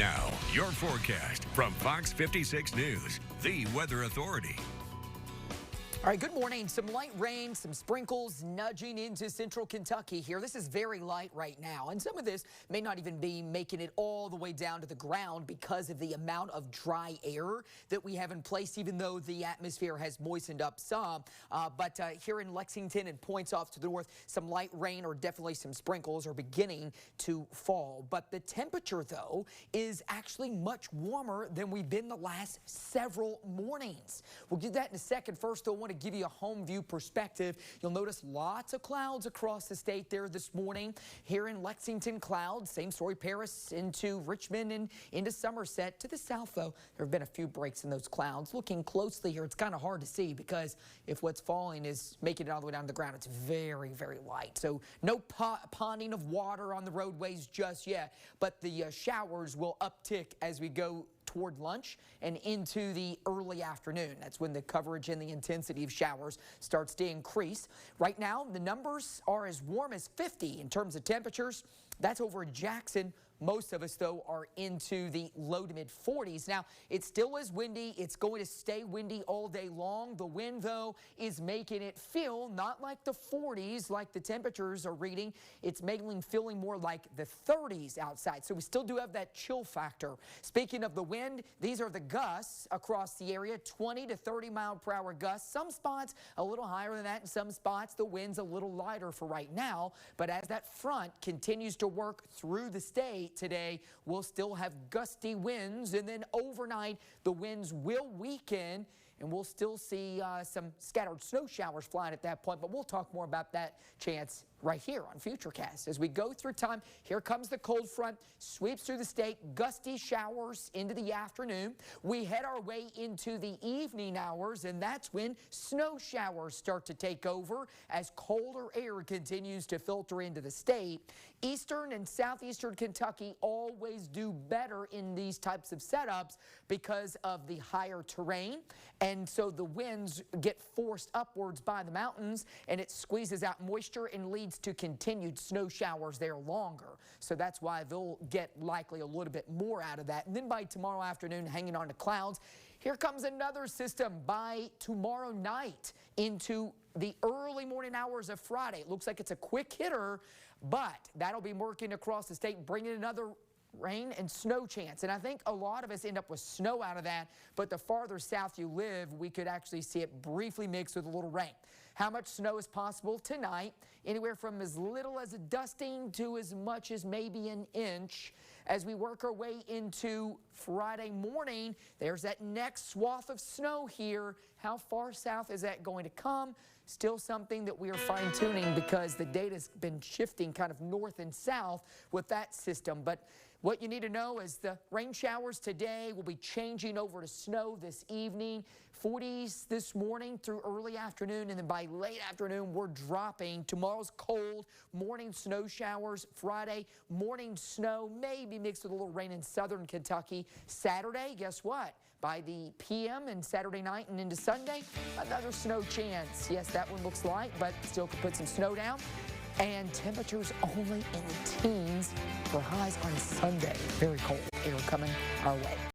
Now, your forecast from Fox 56 News, the weather authority. All right, good morning. Some light rain, some sprinkles nudging into central Kentucky here. This is very light right now, and some of this may not even be making it all the way down to the ground because of the amount of dry air that we have in place, even though the atmosphere has moistened up some. But here in Lexington and points off to the north, some light rain or definitely some sprinkles are beginning to fall. But the temperature, though, is actually much warmer than we've been the last several mornings. We'll get that in a second. First, though, I want to give you a home view perspective. You'll notice lots of clouds across the state there this morning. Here in Lexington, clouds, same story, Paris into Richmond and into Somerset. To the south, though, there have been a few breaks in those clouds. Looking closely here, it's kind of hard to see because if what's falling is making it all the way down to the ground, it's very, very light. So no ponding of water on the roadways just yet, but the showers will uptick as we go toward lunch and into the early afternoon. That's when the coverage and the intensity of showers starts to increase. Right now, the numbers are as warm as 50 in terms of temperatures. That's over Jackson. Most of us, though, are into the low to mid 40s. Now, it still is windy. It's going to stay windy all day long. The wind, though, is making it feel not like the 40s like the temperatures are reading. It's feeling more like the 30s outside. So we still do have that chill factor. Speaking of the wind, these are the gusts across the area, 20 to 30 mile per hour gusts. Some spots a little higher than that. In some spots, the wind's a little lighter for right now. But as that front continues to work through the state, today we'll still have gusty winds, and then overnight the winds will weaken and we'll still see some scattered snow showers flying at that point, but we'll talk more about that chance right here on Futurecast. As we go through time, here comes the cold front, sweeps through the state, gusty showers into the afternoon. We head our way into the evening hours, and that's when snow showers start to take over as colder air continues to filter into the state. Eastern and southeastern Kentucky always do better in these types of setups because of the higher terrain, and so the winds get forced upwards by the mountains, and it squeezes out moisture and leads to continued snow showers there longer. So that's why they'll get likely a little bit more out of that. And then by tomorrow afternoon, hanging on to clouds, here comes another system by tomorrow night into the early morning hours of Friday. It looks like it's a quick hitter, but that'll be working across the state, bringing another rain and snow chance. And I think a lot of us end up with snow out of that, but the farther south you live, we could actually see it briefly mixed with a little rain. How much snow is possible tonight? Anywhere from as little as a dusting to as much as maybe an inch. As we work our way into Friday morning, there's that next swath of snow here. How far south is that going to come? Still something that we are fine-tuning because the data's been shifting kind of north and south with that system. But what you need to know is the rain showers today will be changing over to snow this evening. 40s this morning through early afternoon, and then by late afternoon, we're dropping. Tomorrow's cold, morning snow showers. Friday, morning snow, maybe mixed with a little rain in southern Kentucky. Saturday, guess what? By the p.m. and Saturday night and into Sunday, another snow chance. Yes, that one looks light, but still could put some snow down. And temperatures only in the teens for highs on Sunday. Very cold air coming our way.